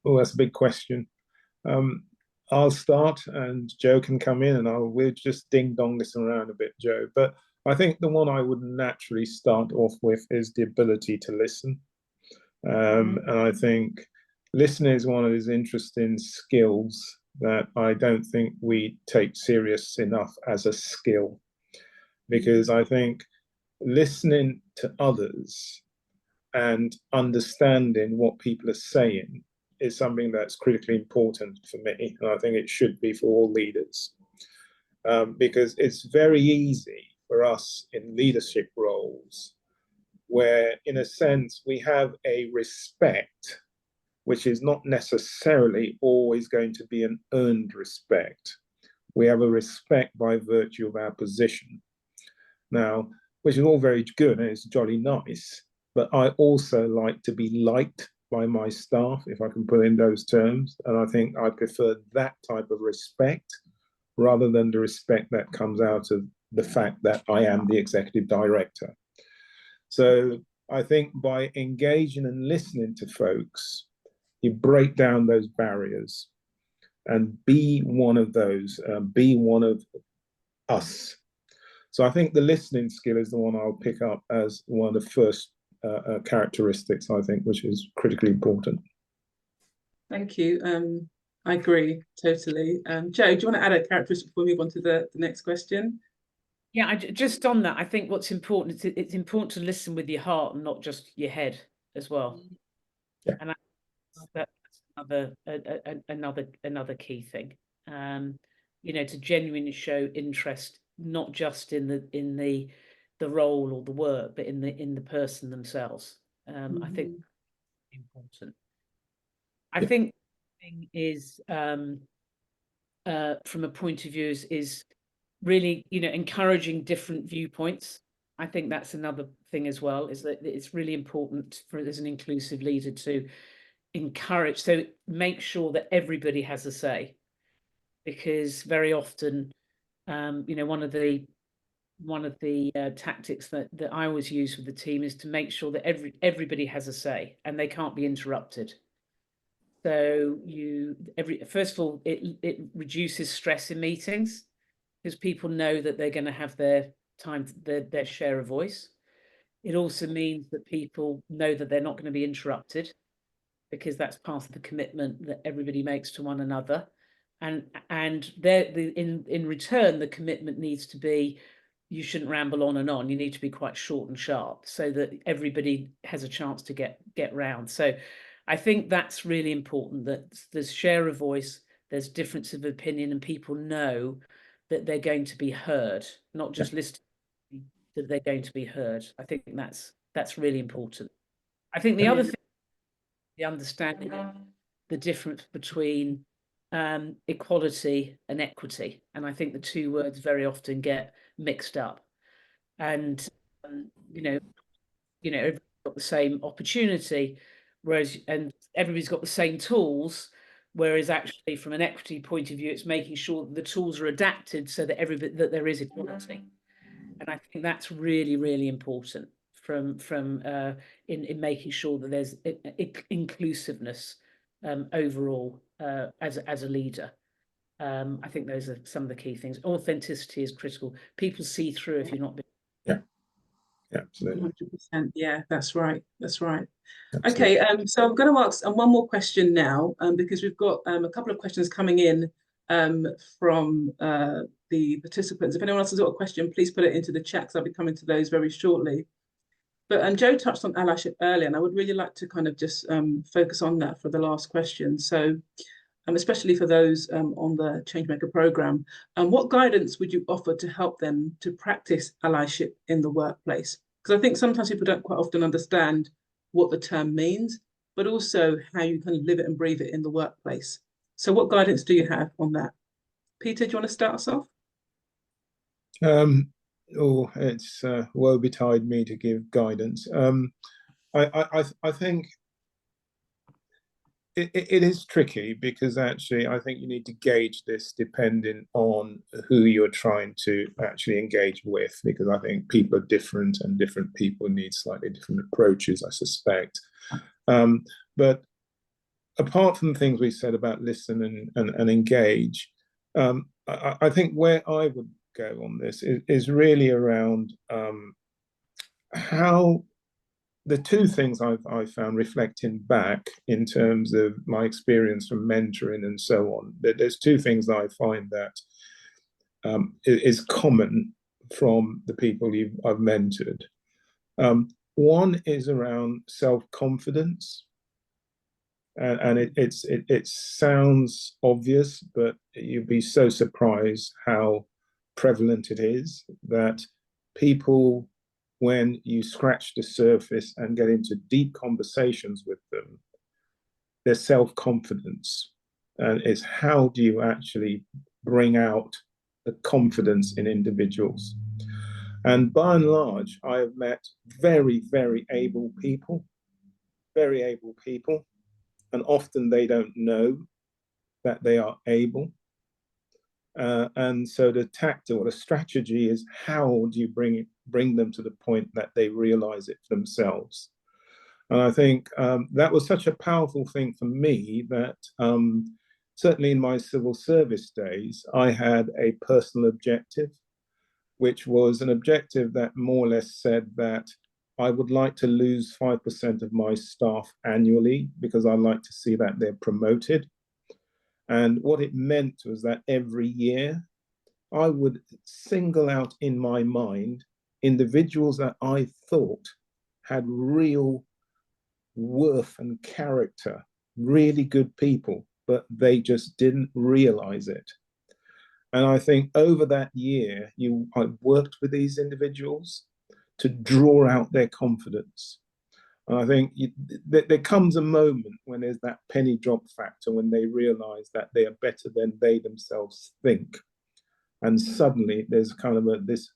Oh, that's a big question. I'll start, and Joe can come in, and we'll just ding dong this around a bit, Joe. But I think the one I would naturally start off with is the ability to listen. And I think listening is one of those interesting skills that I don't think we take serious enough as a skill, because I think listening to others and understanding what people are saying is something that's critically important for me, and I think it should be for all leaders, because it's very easy for us in leadership roles where, in a sense, we have a respect which is not necessarily always going to be an earned respect. We have a respect by virtue of our position. Now, which is all very good and it's jolly nice, but I also like to be liked by my staff, if I can put in those terms. And I think I prefer that type of respect rather than the respect that comes out of the fact that I am the executive director. So I think by engaging and listening to folks, you break down those barriers and be one of those, be one of us. So I think the listening skill is the one I'll pick up as one of the first characteristics, I think, which is critically important. Thank you. I agree totally. Joe, do you want to add a characteristic before we move on to the next question? Yeah, just on that, I think what's important, it's important to listen with your heart and not just your head as well. Yeah. And that's another key thing. You know, to genuinely show interest, not just in the role or the work, but in the person themselves. I think that's important. I think the thing is, from a point of view, is really, you know, encouraging different viewpoints. I think that's another thing as well, is that it's really important for, as an inclusive leader, to encourage, so make sure that everybody has a say, because very often, you know, one of the tactics that I always use with the team is to make sure that everybody has a say and they can't be interrupted. So first of all, it reduces stress in meetings, because people know that they're going to have their time, their share of voice. It also means that people know that they're not going to be interrupted, because that's part of the commitment that everybody makes to one another. And in return, the commitment needs to be, you shouldn't ramble on and on. You need to be quite short and sharp, so that everybody has a chance to get round. So I think that's really important, that there's share of voice, there's difference of opinion, and people know that they're going to be heard, not just listening, that they're going to be heard. I think that's really important. I think the other thing, the understanding of the difference between equality and equity, and I think the two words very often get mixed up. and everybody's got the same opportunity, and everybody's got the same tools. Whereas actually, from an equity point of view, it's making sure that the tools are adapted so that that there is equality. And I think that's really, really important in making sure that there's inclusiveness overall as a leader. I think those are some of the key things. Authenticity is critical. People see through if you're not being. Yeah, absolutely. 100%. Yeah, that's right. That's right. Absolutely. Okay, so I'm going to ask one more question now, because we've got a couple of questions coming in from the participants. If anyone else has got a question, please put it into the chat, because I'll be coming to those very shortly. But Joe touched on allyship earlier, and I would really like to kind of just focus on that for the last question. So, especially for those on the Changemaker program, what guidance would you offer to help them to practice allyship in the workplace? Because I think sometimes people don't quite often understand what the term means, but also how you kind of live it and breathe it in the workplace. So what guidance do you have on that? Peter, do you want to start us off? It's woe betide me to give guidance. I think it is tricky, because actually I think you need to gauge this depending on who you're trying to actually engage with, because I think people are different and different people need slightly different approaches, I suspect. But apart from the things we said about listen and engage, I think where I would go on this is really around how the two things I've found reflecting back in terms of my experience from mentoring and so on, that there's two things that I find that is common from the people I've mentored. One is around self-confidence, and it sounds obvious, but you'd be so surprised how prevalent it is, that people, when you scratch the surface and get into deep conversations with them, their self-confidence, and it's how do you actually bring out the confidence in individuals. And by and large, I have met very, very able people, and often they don't know that they are able. And so the tactic or the strategy is, how do you bring them to the point that they realize it for themselves? And I think that was such a powerful thing for me that certainly in my civil service days, I had a personal objective, which was an objective that more or less said that I would like to lose 5% of my staff annually, because I like to see that they're promoted. And what it meant was that every year I would single out in my mind individuals that I thought had real worth and character, really good people, but they just didn't realize it. And I think over that year, I worked with these individuals to draw out their confidence. And I think there comes a moment when there's that penny drop factor, when they realize that they are better than they themselves think. And suddenly there's kind of this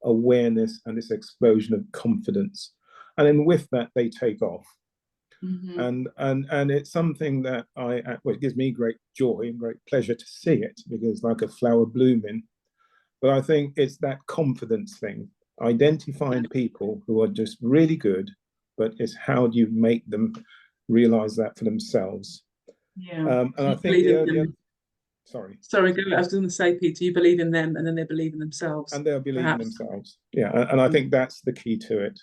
awareness and this explosion of confidence. And then with that, they take off. Mm-hmm. And it's something that it gives me great joy and great pleasure to see it, because it's like a flower blooming. But I think it's that confidence thing, identifying people who are just really good, but it's how do you make them realize that for themselves? Yeah. And I think sorry, I was going to say, Peter, you believe in them, and then they believe in themselves, and they'll believe in themselves. Yeah, and I think that's the key to it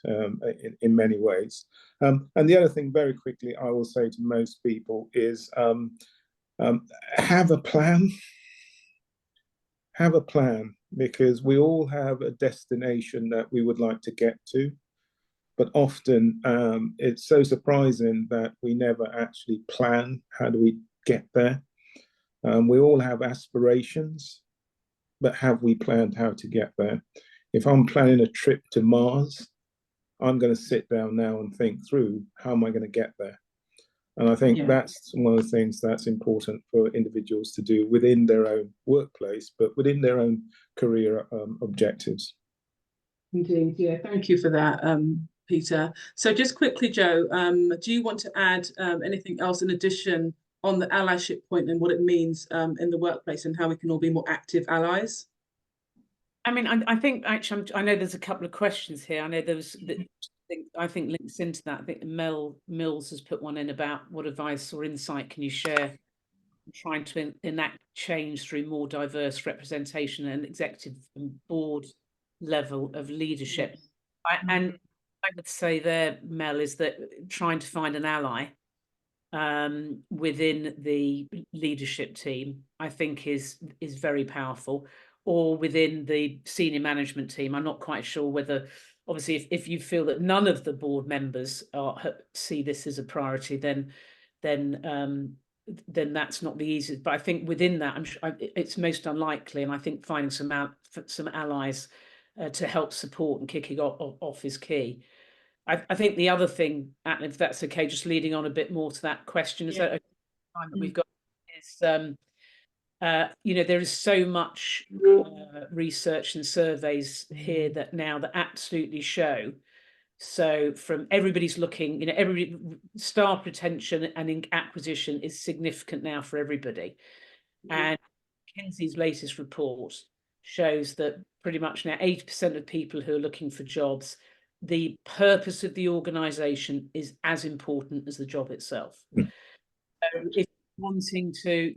in many ways. And the other thing, very quickly, I will say to most people is have a plan. Have a plan, because we all have a destination that we would like to get to. But often it's so surprising that we never actually plan how do we get there. We all have aspirations, but have we planned how to get there? If I'm planning a trip to Mars, I'm going to sit down now and think through, how am I going to get there? And I think that's one of the things that's important for individuals to do within their own workplace, but within their own career objectives. Indeed, yeah. Thank you for that, Peter. So just quickly, Joe, do you want to add anything else in addition on the allyship point and what it means in the workplace and how we can all be more active allies? I mean, I think actually, I know there's a couple of questions here. I know there was, I think links into that. I think Mel Mills has put one in about what advice or insight can you share trying to enact change through more diverse representation and executive and board level of leadership. And I would say there, Mel, is that trying to find an ally within the leadership team, I think is very powerful, or within the senior management team. I'm not quite sure whether, obviously, if you feel that none of the board members see this as a priority, then that's not the easiest. But I think within that, it's most unlikely, and I think finding some allies to help support and kicking off is key. I think the other thing, if that's okay, just leading on a bit more to that question, is that time that we've got is there is so much research and surveys here that now that absolutely show. So from everybody's looking, everybody staff retention and acquisition is significant now for everybody. And McKinsey's latest report shows that pretty much now 80% of people who are looking for jobs, the purpose of the organization is as important as the job itself. So if wanting to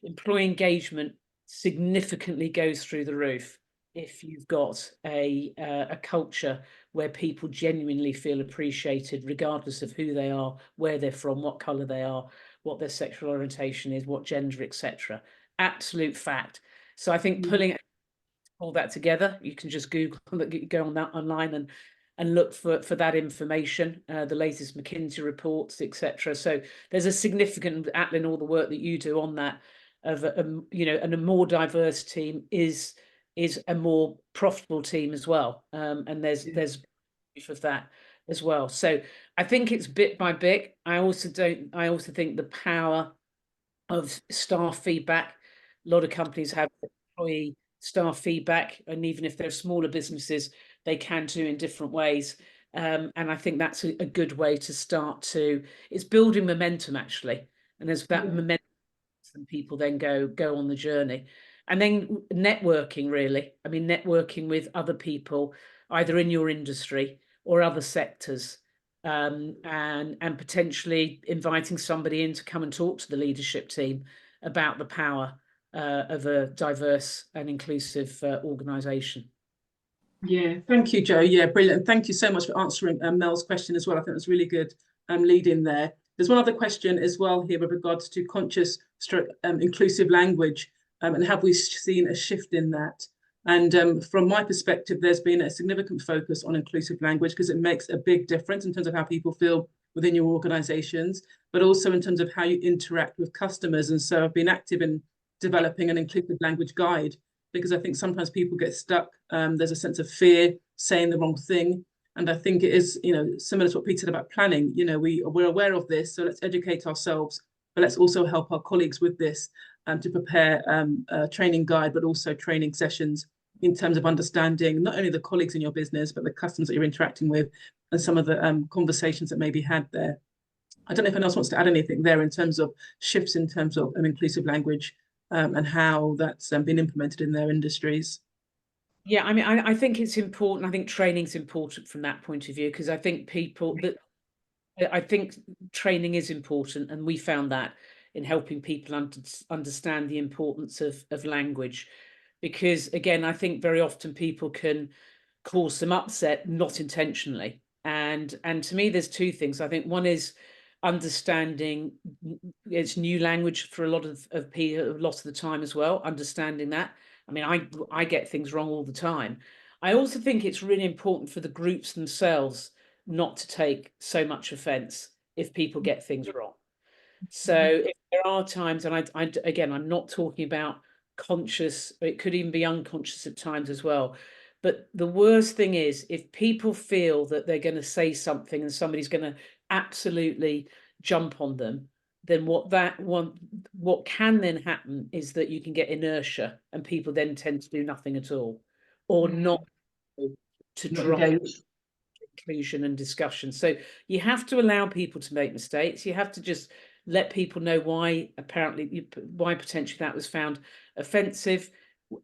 employee engagement significantly goes through the roof if you've got a culture where people genuinely feel appreciated, regardless of who they are, where they're from, what color they are, what their sexual orientation is, what gender, etc. Absolute fact. So I think pulling all that together, you can just Google, go on that online and look for that information, the latest McKinsey reports, etc. So there's a significant, Atlin, all the work that you do on that, of and a more diverse team is a more profitable team as well. And there's proof of that as well. So I think it's bit by bit. I also think the power of staff feedback. A lot of companies have employee staff feedback, and even if they're smaller businesses, they can do in different ways. And I think that's a good way to start it's building momentum, actually. And there's that momentum, and people then go on the journey. And then networking, really. I mean, networking with other people, either in your industry or other sectors, and potentially inviting somebody in to come and talk to the leadership team about the power of a diverse and inclusive organisation. Yeah, thank you, Joe. Yeah, brilliant. Thank you so much for answering Mel's question as well. I think that's really good lead in there. There's one other question as well here with regards to conscious inclusive language, and have we seen a shift in that? And from my perspective, there's been a significant focus on inclusive language because it makes a big difference in terms of how people feel within your organizations, but also in terms of how you interact with customers. And so I've been active in developing an inclusive language guide, because I think sometimes people get stuck. There's a sense of fear saying the wrong thing. And I think it is, similar to what Peter said about planning. We're aware of this, so let's educate ourselves, but let's also help our colleagues with this to prepare a training guide, but also training sessions in terms of understanding not only the colleagues in your business, but the customers that you're interacting with and some of the conversations that may be had there. I don't know if anyone else wants to add anything there in terms of shifts in terms of inclusive language and how that's been implemented in their industries. Yeah, I mean, I think it's important. I think training's important from that point of view, because I think I think training is important, and we found that in helping people understand the importance of language, because again, I think very often people can cause some upset, not intentionally. And to me, there's two things. I think one is understanding it's new language for a lot of people, a lot of the time as well, understanding that. I mean, I get things wrong all the time. I also think it's really important for the groups themselves not to take so much offense if people get things wrong. So if there are times, and again, I'm not talking about conscious, it could even be unconscious at times as well. But the worst thing is if people feel that they're going to say something and somebody's going to absolutely jump on them, then what can then happen is that you can get inertia, and people then tend to do nothing at all, or not to Not drive engaged. inclusion and discussion. So you have to allow people to make mistakes. You have to just let people know why potentially that was found offensive,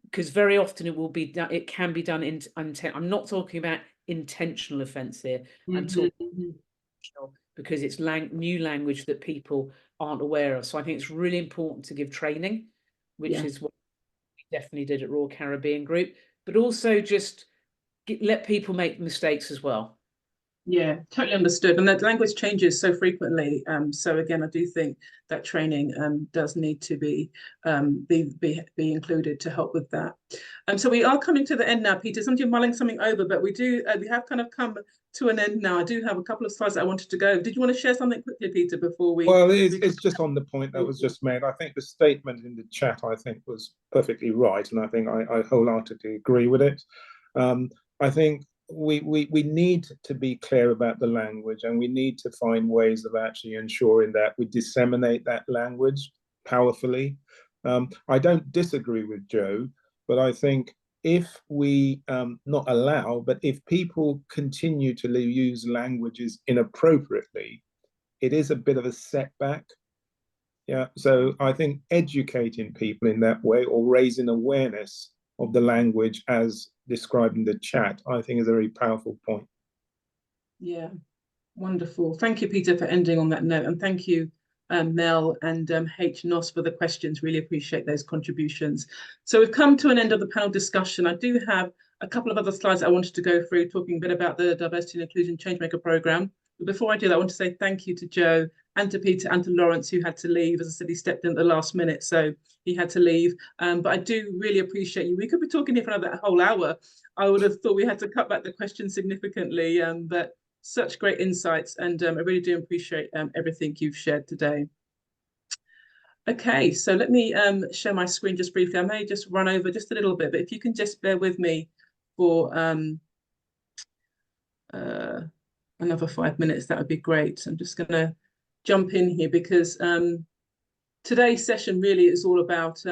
because very often it will be done, it can be done in I'm not talking about intentional offense here. I'm talking intentional because it's new language that people aren't aware of. So I think it's really important to give training, which is what we definitely did at Royal Caribbean Group, but also just let people make mistakes as well. Yeah, totally understood. And that language changes so frequently. So again, I do think that training does need to be included to help with that. So we are coming to the end now, Peter. Sometimes you're mulling something over, but we have kind of come to an end now. I do have a couple of slides that I wanted to go. Did you want to share something quickly, Peter, before we? Well, it's just on the point that was just made. I think the statement in the chat, I think, was perfectly right, and I think I wholeheartedly agree with it. I think we need to be clear about the language, and we need to find ways of actually ensuring that we disseminate that language powerfully. I don't disagree with Joe, but I think if we not allow, but if people continue to use languages inappropriately, it is a bit of a setback. Yeah, so I think educating people in that way, or raising awareness of the language as described in the chat, I think is a very powerful point. Yeah, wonderful. Thank you, Peter, for ending on that note. And thank you, Mel and H. Noss, for the questions. Really appreciate those contributions. So we've come to an end of the panel discussion. I do have a couple of other slides I wanted to go through, talking a bit about the Diversity and Inclusion Changemaker programme. But before I do that, I want to say thank you to Joe and to Peter and to Laurence, who had to leave. As I said, he stepped in at the last minute, so he had to leave. But I do really appreciate you. We could be talking here for another whole hour. I would have thought we had to cut back the questions significantly, but such great insights, and I really do appreciate everything you've shared today. Okay, so let me share my screen just briefly. I may just run over just a little bit, but if you can just bear with me for another 5 minutes, that would be great. I'm just going to jump in here because today's session really is all about,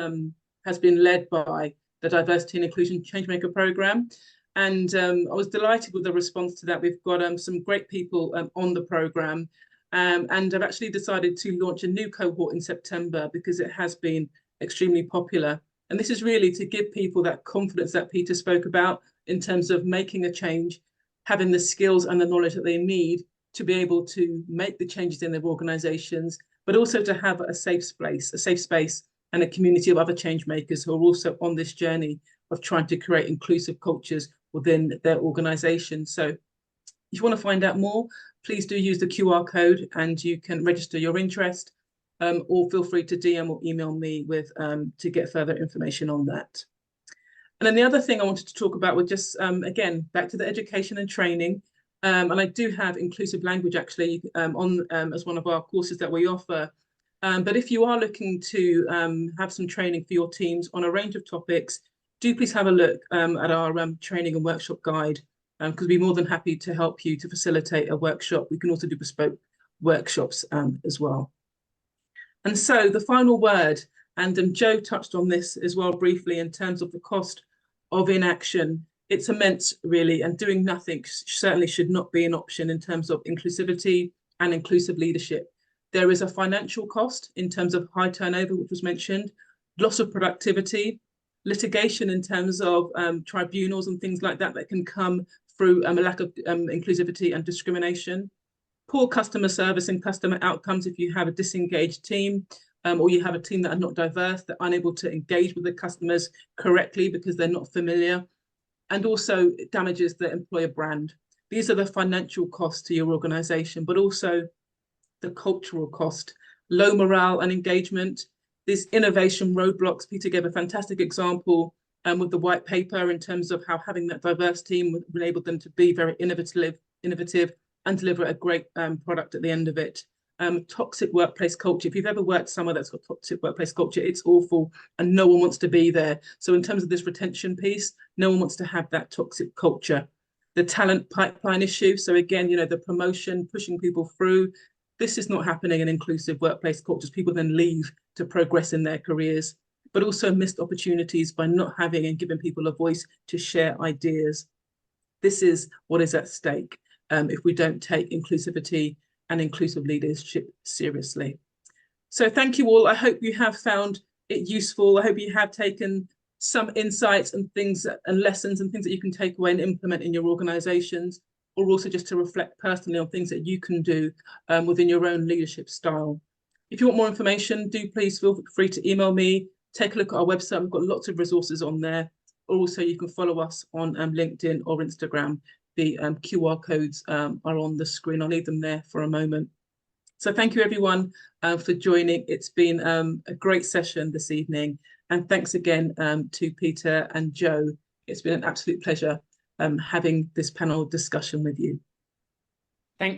has been led by the Diversity and Inclusion Changemaker programme. And I was delighted with the response to that. We've got some great people on the programme. And I've actually decided to launch a new cohort in September because it has been extremely popular. And this is really to give people that confidence that Peter spoke about in terms of making a change, having the skills and the knowledge that they need to be able to make the changes in their organisations, but also to have a safe space and a community of other change makers who are also on this journey of trying to create inclusive cultures within their organisation. So if you want to find out more, please do use the QR code and you can register your interest, or feel free to DM or email me with to get further information on that. And then the other thing I wanted to talk about was just, again, back to the education and training. And I do have inclusive language actually on as one of our courses that we offer. But if you are looking to have some training for your teams on a range of topics, do please have a look at our training and workshop guide, because we'd be more than happy to help you to facilitate a workshop. We can also do bespoke workshops as well. And so the final word, and Joe touched on this as well briefly in terms of the cost of inaction. It's immense, really, and doing nothing certainly should not be an option in terms of inclusivity and inclusive leadership. There is a financial cost in terms of high turnover, which was mentioned, loss of productivity, litigation in terms of tribunals and things like that that can come through a lack of inclusivity and discrimination, poor customer service and customer outcomes if you have a disengaged team, or you have a team that are not diverse, that are unable to engage with the customers correctly because they're not familiar, and also it damages the employer brand. These are the financial costs to your organisation, but also the cultural cost, low morale and engagement, these innovation roadblocks. Peter gave a fantastic example with the white paper in terms of how having that diverse team enabled them to be very innovative and deliver a great product at the end of it. Toxic workplace culture. If you've ever worked somewhere that's got toxic workplace culture, it's awful and no one wants to be there. So in terms of this retention piece, no one wants to have that toxic culture. The talent pipeline issue. So again, the promotion, pushing people through. This is not happening in inclusive workplace cultures. People then leave to progress in their careers, but also missed opportunities by not having and giving people a voice to share ideas. This is what is at stake if we don't take inclusivity and inclusive leadership seriously. So thank you all. I hope you have found it useful. I hope you have taken some insights and things and lessons and things that you can take away and implement in your organizations, or also just to reflect personally on things that you can do within your own leadership style. If you want more information, do please feel free to email me, take a look at our website. We've got lots of resources on there. Or also you can follow us on LinkedIn or Instagram. The QR codes are on the screen. I'll leave them there for a moment. So thank you everyone for joining. It's been a great session this evening. And thanks again to Peter and Joe. It's been an absolute pleasure having this panel discussion with you.